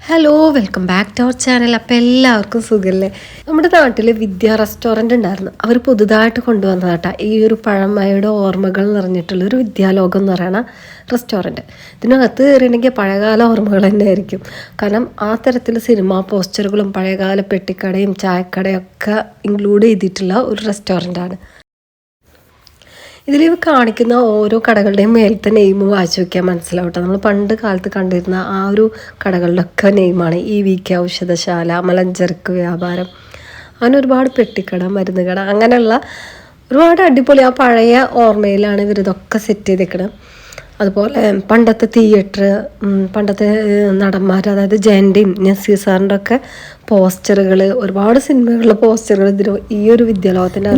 Hello welcome back to our channel. അപ്പോൾ എല്ലാവർക്കും സുഖമല്ലേ? നമ്മുടെ നാട്ടിൽ വിദ്യ റെസ്റ്റോറൻറ്റ് ഉണ്ടായിരുന്നു. അവർ പുതുതായിട്ട് കൊണ്ടുവന്നതാട്ടാ ഈ ഒരു പഴമയുടെ ഓർമ്മകൾ നിറഞ്ഞിട്ടുള്ളൊരു വിദ്യാലോകം എന്ന് പറയുന്ന റെസ്റ്റോറൻറ്റ്. ഇതിനകത്ത് കയറിയിട്ടുണ്ടെങ്കിൽ പഴയകാല ഓർമ്മകൾ തന്നെ ആയിരിക്കും. കാരണം ആ തരത്തിൽ സിനിമാ പോസ്റ്ററുകളും പഴയകാല പെട്ടിക്കടയും ചായക്കടയും ഒക്കെ ഇൻക്ലൂഡ് ചെയ്തിട്ടുള്ള ഒരു റെസ്റ്റോറൻറ്റാണ്. ഇതിൽ കാണിക്കുന്ന ഓരോ കടകളുടെയും മേലത്തെ നെയിം വായിച്ചു നോക്കിയാൽ മനസ്സിലാവട്ടെ. നമ്മൾ പണ്ട് കാലത്ത് കണ്ടിരുന്ന ആ ഒരു കടകളുടെയൊക്കെ നെയിമാണ് EVK ഔഷധശാല, മലഞ്ചരക്ക് വ്യാപാരം, അങ്ങനെ ഒരുപാട് പെട്ടിക്കട, മരുന്ന് കട, അങ്ങനെയുള്ള ഒരുപാട് അടിപൊളി ആ പഴയ ഓർമ്മയിലാണ് ഇവരിതൊക്കെ സെറ്റ് ചെയ്തേക്കുന്നത്. അതുപോലെ പണ്ടത്തെ തിയേറ്റർ, പണ്ടത്തെ നടന്മാർ, അതായത് ജയൻ്റെയും നസീർ സാറിൻ്റെ ഒക്കെ പോസ്റ്ററുകൾ, ഒരുപാട് സിനിമകളിലെ പോസ്റ്ററുകൾ ഇതിന് ഈ ഒരു വിദ്യാലയത്തിൻ്റെ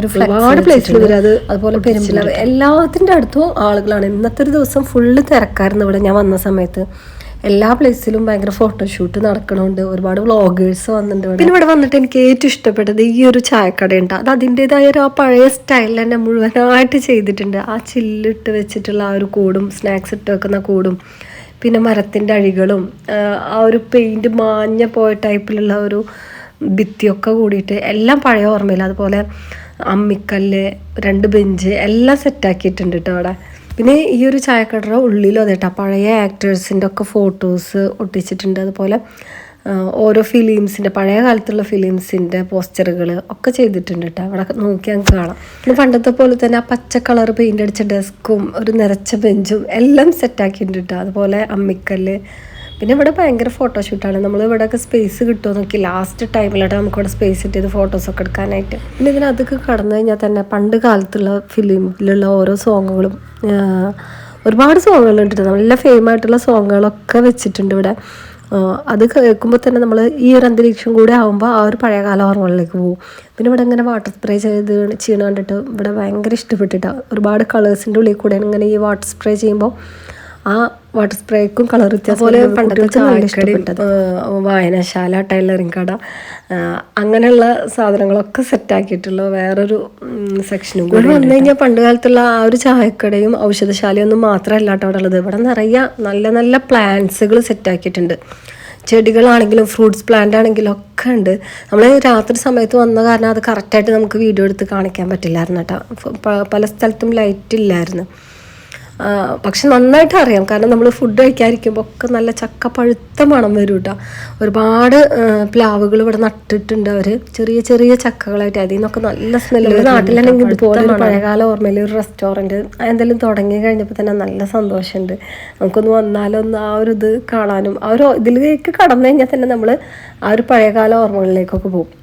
ഒരുപാട് പ്ലേസിൽ വരും. അതുപോലെ പെരുമ്പിലാവ് എല്ലാത്തിൻ്റെ അടുത്തും ആളുകളാണ്. ഇന്നത്തെ ഒരു ദിവസം ഫുള്ള് തിരക്കായിരുന്നു ഇവിടെ ഞാൻ വന്ന സമയത്ത്. എല്ലാ പ്ലേസിലും ഭയങ്കര ഫോട്ടോഷൂട്ട് നടക്കണുണ്ട്, ഒരുപാട് വ്ളോഗേഴ്സ് വന്നിട്ടുണ്ട്. പിന്നെ ഇവിടെ വന്നിട്ട് എനിക്ക് ഏറ്റവും ഇഷ്ടപ്പെട്ടത് ഈ ഒരു ചായക്കടയുണ്ട്. അത് അതിൻ്റെതായ ഒരു ആ പഴയ സ്റ്റൈലിൽ തന്നെ മുഴുവനായിട്ട് ചെയ്തിട്ടുണ്ട്. ആ ചില്ലിട്ട് വെച്ചിട്ടുള്ള ആ ഒരു കൂടും, സ്നാക്സ് ഇട്ട് വെക്കുന്ന കൂടും, പിന്നെ മരത്തിൻ്റെ അഴികളും, ആ ഒരു പെയിൻറ്റ് മാഞ്ഞ പോയ ടൈപ്പിലുള്ള ഒരു ഭിത്തിയൊക്കെ കൂടിയിട്ട് എല്ലാം പഴയ ഓർമ്മയില്ല. അതുപോലെ അമ്മിക്കല്ല്, 2 ബെഞ്ച് എല്ലാം സെറ്റാക്കിയിട്ടുണ്ട് കേട്ടോ അവിടെ. പിന്നെ ഈ ഒരു ചായക്കടയുടെ ഉള്ളിലും അതേട്ടാ പഴയ ആക്ടേഴ്സിൻ്റെ ഒക്കെ ഫോട്ടോസ് ഒട്ടിച്ചിട്ടുണ്ട്. അതുപോലെ ഓരോ ഫിലിംസിൻ്റെ, പഴയ കാലത്തുള്ള ഫിലിംസിൻ്റെ പോസ്റ്ററുകൾ ഒക്കെ ചെയ്തിട്ടുണ്ട് കേട്ടോ. അവിടെ നോക്കി ഞങ്ങൾക്ക് കാണാം. പിന്നെ പണ്ടത്തെ പോലെ തന്നെ ആ പച്ച കളർ പെയിൻ്റ് അടിച്ച ഡെസ്കും ഒരു നിറച്ച ബെഞ്ചും എല്ലാം സെറ്റാക്കിയിട്ടുണ്ട് കേട്ടോ. അതുപോലെ അമ്മിക്കല്ല്. പിന്നെ ഇവിടെ ഭയങ്കര ഫോട്ടോഷൂട്ടാണ്. നമ്മൾ ഇവിടെയൊക്കെ സ്പേസ് കിട്ടുമോ നോക്കി ലാസ്റ്റ് ടൈമിലായിട്ട് നമുക്കിവിടെ സ്പേസ് കിട്ടിയത് ഫോട്ടോസൊക്കെ എടുക്കാനായിട്ട്. പിന്നെ ഇതിനകത്തൊക്കെ കടന്നു കഴിഞ്ഞാൽ തന്നെ പണ്ട് കാലത്തുള്ള ഫിലിമിലുള്ള ഓരോ സോങ്ങുകളും, ഒരുപാട് സോങ്ങുകളുണ്ട്. നല്ല ഫെയിമായിട്ടുള്ള സോങ്ങുകളൊക്കെ വെച്ചിട്ടുണ്ട് ഇവിടെ. അത് കേൾക്കുമ്പോൾ തന്നെ നമ്മൾ ഈ ഒരു അന്തരീക്ഷം കൂടെ ആകുമ്പോൾ ആ ഒരു പഴയകാല ഓർമ്മകളിലേക്ക് പോകും. പിന്നെ ഇവിടെ ഇങ്ങനെ വാട്ടർ സ്പ്രേ ചെയ്യണ കണ്ടിട്ട് ഇവിടെ ഭയങ്കര ഇഷ്ടപ്പെട്ടിട്ടാണ്. ഒരുപാട് കളേഴ്സിൻ്റെ ഉള്ളിൽ കൂടെ ഇങ്ങനെ ഈ വാട്ടർ സ്പ്രേ ചെയ്യുമ്പോൾ ആ വാട്ടർ സ്പ്രേക്കും കളർ വ്യത്യാസം പോലെ പണ്ടത്തെ ചായക്കടയും വായനശാല, ടൈലറിങ് കട, അങ്ങനെയുള്ള സാധനങ്ങളൊക്കെ സെറ്റാക്കിയിട്ടുള്ള വേറൊരു സെക്ഷനും കൂടി വന്നു കഴിഞ്ഞാൽ പണ്ട് കാലത്തുള്ള ആ ഒരു ചായക്കടയും ഔഷധശാലയൊന്നും മാത്രമല്ല കേട്ടോ അവിടെ ഉള്ളത്. ഇവിടെ നിറയെ നല്ല നല്ല പ്ലാന്റ്സുകൾ സെറ്റാക്കിയിട്ടുണ്ട്. ചെടികളാണെങ്കിലും ഫ്രൂട്ട്സ് പ്ലാന്റ് ആണെങ്കിലും ഒക്കെ ഉണ്ട്. നമ്മൾ രാത്രി സമയത്ത് വന്ന കാരണം അത് കറക്റ്റായിട്ട് നമുക്ക് വീഡിയോ എടുത്ത് കാണിക്കാൻ പറ്റില്ലായിരുന്നു കേട്ടോ. പല സ്ഥലത്തും ലൈറ്റ് ഇല്ലായിരുന്നു. പക്ഷെ നന്നായിട്ട് അറിയാം, കാരണം നമ്മൾ ഫുഡ് കഴിക്കാതിരിക്കുമ്പോൾ ഒക്കെ നല്ല ചക്ക പഴുത്ത മണം വരും കേട്ടോ. ഒരുപാട് പ്ലാവുകൾ ഇവിടെ നട്ടിട്ടുണ്ട് അവർ, ചെറിയ ചെറിയ ചക്കകളായിട്ട്. അതിൽ നിന്നൊക്കെ നല്ല സ്മെല്ല്. നാട്ടിലാണെങ്കിൽ ഇതുപോലെ ഒരു പഴയകാല ഓർമ്മയിൽ ഒരു റെസ്റ്റോറൻറ്റ് എന്തെങ്കിലും തുടങ്ങി കഴിഞ്ഞപ്പോൾ തന്നെ നല്ല സന്തോഷമുണ്ട്. നമുക്കൊന്ന് വന്നാലൊന്ന് ആ ഒരു ഇത് കാണാനും ആ ഒരു ഇതിലേക്ക് കടന്നു കഴിഞ്ഞാൽ തന്നെ നമ്മൾ ആ ഒരു പഴയകാല ഓർമ്മകളിലേക്കൊക്കെ പോകും.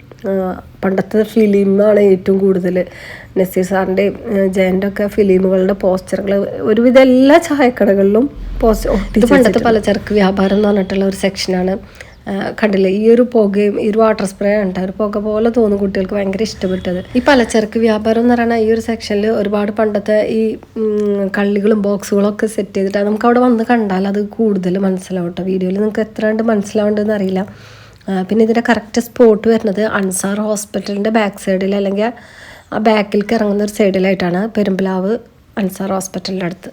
പണ്ടത്തെ ഫിലിമാണ് ഏറ്റവും കൂടുതൽ. നസീർ സാറിൻ്റെയും ജയൻ്റെ ഒക്കെ ഫിലിമുകളുടെ പോസ്റ്ററുകൾ ഒരുവിധം എല്ലാ ചായക്കടകളിലും പോസ്റ്റർ. പണ്ടത്തെ പലചരക്ക് വ്യാപാരം എന്ന് പറഞ്ഞിട്ടുള്ള ഒരു സെക്ഷനാണ്. കണ്ടില്ലേ ഈ ഒരു പുകയും ഈ ഒരു വാട്ടർ സ്പ്രേ ഉണ്ട്, ഒരു പുക പോലെ തോന്നും കുട്ടികൾക്ക് ഭയങ്കര ഇഷ്ടപ്പെട്ടത്. ഈ പലചരക്ക് വ്യാപാരം എന്ന് പറയുന്ന ഈ ഒരു സെക്ഷനിൽ ഒരുപാട് പണ്ടത്തെ ഈ കള്ളികളും ബോക്സുകളും ഒക്കെ സെറ്റ് ചെയ്തിട്ടാണ്. നമുക്ക് അവിടെ വന്ന് കണ്ടാൽ അത് കൂടുതൽ മനസ്സിലാവും കേട്ടോ. വീഡിയോയിൽ നിങ്ങൾക്ക് എത്ര കണ്ട് മനസ്സിലാവേണ്ടതെന്ന് അറിയില്ല. പിന്നെ ഇതിൻ്റെ കറക്റ്റ് സ്പോട്ട് വരുന്നത് അൻസാർ ഹോസ്പിറ്റലിൻ്റെ ബാക്ക് സൈഡിൽ, അല്ലെങ്കിൽ ആ ബാക്കിലേക്ക് ഇറങ്ങുന്ന ഒരു സൈഡിലായിട്ടാണ്, പെരുമ്പിലാവ് അൻസാർ ഹോസ്പിറ്റലിൻ്റെ അടുത്ത്.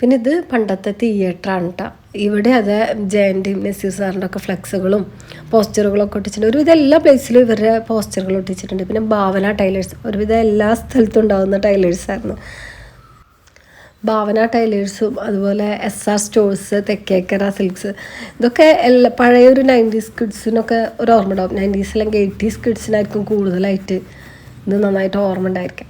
പിന്നെ ഇത് പണ്ടത്തെ തിയേറ്ററാണ് കേട്ടോ. ഇവിടെ അത് ജയൻ്റെയും നസീർ സാറിൻ്റെ ഒക്കെ ഫ്ലെക്സുകളും പോസ്റ്ററുകളൊക്കെ ഒട്ടിച്ചിട്ടുണ്ട്. ഒരുവിധം എല്ലാ പ്ലേസിലും ഇവരുടെ പോസ്റ്ററുകൾ ഒട്ടിച്ചിട്ടുണ്ട്. പിന്നെ ഭാവന ടൈലേഴ്സ്, ഒരുവിധം എല്ലാ സ്ഥലത്തും ഉണ്ടാകുന്ന ടൈലേഴ്സായിരുന്നു. ഭാവന ടൈലേഴ്സും അതുപോലെ SR സ്റ്റോഴ്സ്, തെക്കേക്കര സിൽക്സ്, ഇതൊക്കെ പഴയൊരു 90s കിഡ്സിനൊക്കെ ഒരു ഓർമ്മ ഉണ്ടാവും. 90s അല്ലെങ്കിൽ 80s കിഡ്സിനായിരിക്കും കൂടുതലായിട്ട് ഇത് നന്നായിട്ട് ഓർമ്മ ഉണ്ടായിരിക്കും.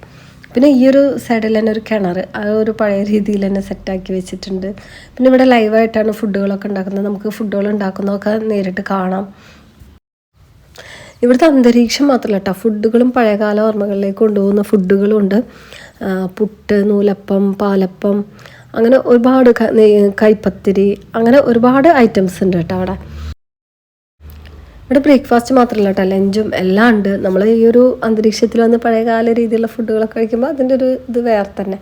പിന്നെ ഈ ഒരു സൈഡിൽ തന്നെ ഒരു കിണർ, ആ ഒരു പഴയ രീതിയിൽ തന്നെ സെറ്റാക്കി വെച്ചിട്ടുണ്ട്. പിന്നെ ഇവിടെ ലൈവായിട്ടാണ് ഫുഡുകളൊക്കെ ഉണ്ടാക്കുന്നത്. നമുക്ക് ഫുഡുകൾ ഉണ്ടാക്കുന്നതൊക്കെ നേരിട്ട് കാണാം. ഇവിടുത്തെ അന്തരീക്ഷം മാത്രമല്ല കേട്ടോ, ഫുഡുകളും പഴയകാല ഓർമ്മകളിലേക്ക് കൊണ്ടുപോകുന്ന ഫുഡുകളും ഉണ്ട്. പുട്ട്, നൂലപ്പം, പാലപ്പം, അങ്ങനെ ഒരുപാട് കൈപ്പത്തിരി, അങ്ങനെ ഒരുപാട് ഐറ്റംസ് ഉണ്ട് കേട്ടോ അവിടെ. ഇവിടെ ബ്രേക്ക്ഫാസ്റ്റ് മാത്രമല്ല കേട്ടോ, ലഞ്ചും എല്ലാം ഉണ്ട്. നമ്മൾ ഈ ഒരു അന്തരീക്ഷത്തിൽ വന്ന് പഴയകാല രീതിയിലുള്ള ഫുഡുകളൊക്കെ കഴിക്കുമ്പോൾ അതിൻ്റെ ഒരു ഇത് വേറെ തന്നെ.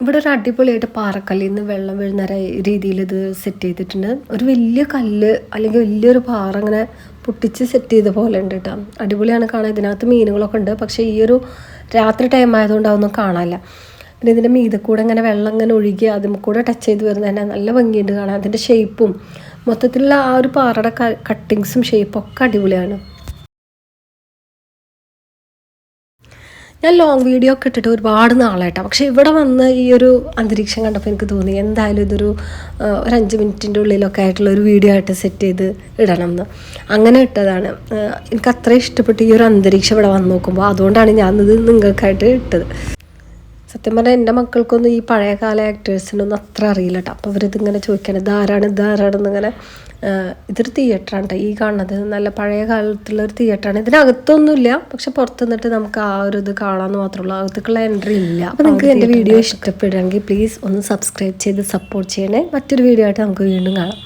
ഇവിടെ ഒരു അടിപൊളിയായിട്ട് പാറക്കല്ലിൽ നിന്ന് വെള്ളം വീഴുന്ന രീതിയിൽ ഇത് സെറ്റ് ചെയ്തിട്ടുണ്ട്. ഒരു വലിയ കല്ല് അല്ലെങ്കിൽ വലിയൊരു പാറ അങ്ങനെ പൊട്ടിച്ച് സെറ്റ് ചെയ്ത പോലെ ഉണ്ട് കേട്ടോ. അടിപൊളിയാണ് കാണാൻ. ഇതിനകത്ത് മീനുകളൊക്കെ ഉണ്ട്, പക്ഷേ ഈ ഒരു രാത്രി ടൈം ആയതുകൊണ്ട് അതൊന്നും കാണാനില്ല. പിന്നെ ഇതിൻ്റെ മീതെ കൂടെ ഇങ്ങനെ വെള്ളം ഇങ്ങനെ ഒഴുകി അതിൽ കൂടെ ടച്ച് ചെയ്ത് വരുന്നത് തന്നെ നല്ല ഭംഗിയുണ്ട് കാണാൻ. അതിൻ്റെ ഷേപ്പും മൊത്തത്തിലുള്ള ആ ഒരു പാറയുടെ കട്ടിങ്സും ഷേപ്പും ഒക്കെ അടിപൊളിയാണ്. ഞാൻ ലോങ് വീഡിയോ ഒക്കെ ഇട്ടിട്ട് ഒരുപാട് നാളായിട്ടാണ്. പക്ഷേ ഇവിടെ വന്ന് ഈ ഒരു അന്തരീക്ഷം കണ്ടപ്പോൾ എനിക്ക് തോന്നി എന്തായാലും ഇതൊരു 5 മിനിറ്റിൻ്റെ ഉള്ളിലൊക്കെ ആയിട്ടുള്ള ഒരു വീഡിയോ ആയിട്ട് സെറ്റ് ചെയ്ത് ഇടണം എന്ന്. അങ്ങനെ ഇട്ടതാണ്. എനിക്ക് അത്ര ഇഷ്ടപ്പെട്ടു ഈ ഒരു അന്തരീക്ഷം ഇവിടെ വന്ന് നോക്കുമ്പോൾ. അതുകൊണ്ടാണ് ഞാനിത് നിങ്ങൾക്കായിട്ട് ഇട്ടത്. സത്യം പറഞ്ഞാൽ എൻ്റെ മക്കൾക്കൊന്നും ഈ പഴയകാല ആക്ടേഴ്സിനൊന്നും അത്ര അറിയില്ല കേട്ടോ. അപ്പോൾ അവരിതിങ്ങനെ ചോദിക്കുകയാണ് ഇതാരാണെന്നിങ്ങനെ. ഇതൊരു തിയേറ്ററാണ് കേട്ടോ ഈ കാണുന്നത്. നല്ല പഴയ കാലത്തുള്ളൊരു തിയേറ്ററാണ്. ഇതിനകത്തൊന്നുമില്ല, പക്ഷെ പുറത്ത് നിന്നിട്ട് നമുക്ക് ആ ഒരു ഇത് കാണാമെന്ന് മാത്രമേ ഉള്ളൂ. അകത്തേക്കുള്ള എൻട്രി ഇല്ല. അപ്പോൾ നിങ്ങൾക്ക് എൻ്റെ വീഡിയോ ഇഷ്ടപ്പെടുകയാണെങ്കിൽ പ്ലീസ് ഒന്ന് സബ്സ്ക്രൈബ് ചെയ്ത് സപ്പോർട്ട് ചെയ്യണേ. മറ്റൊരു വീഡിയോ ആയിട്ട് നമുക്ക് വീണ്ടും കാണാം.